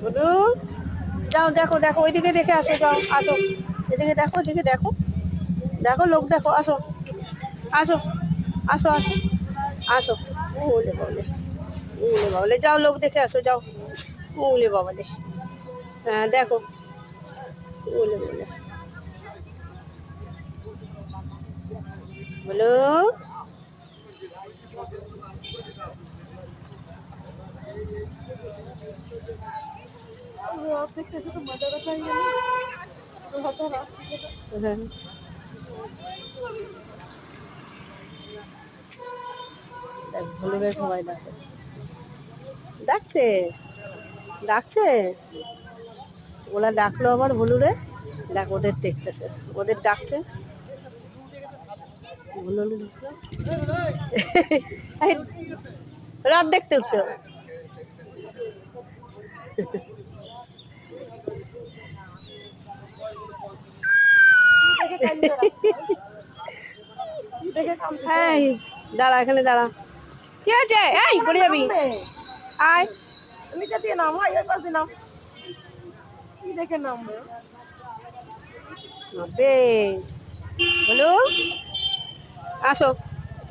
বলু যাও দেখো দেখো ওইদিকে দেখে আসো, যাও আসো, এদিকে দেখো, এদিকে দেখো, দেখো লোক দেখো, আসো আসো আসো আসো আসো। ওলে বাবলে, ওলে বাবলে, যাও লোক দেখে আসো, যাও। ওলে বাবলে, হ্যাঁ দেখো, ওলে বলে বলো। হ্যাঁ, দেখ ভুলুরে সবাই ডাকে, ডাকছে ডাকছে, ওরা ডাকলো আবার ভুলুরে, দেখ ওদের দেখতেছে, ওদের ডাকছে। এই, রাত দেখতে হচ্ছে। এই দাঁড়া, এখানে দাঁড়া, কি আছে? এই পড়ে যাবি, আয় নিচে দিয়ে নাম, ওই পাশ দিয়ে নাম, কি দেখে নামবে বলো। আসো।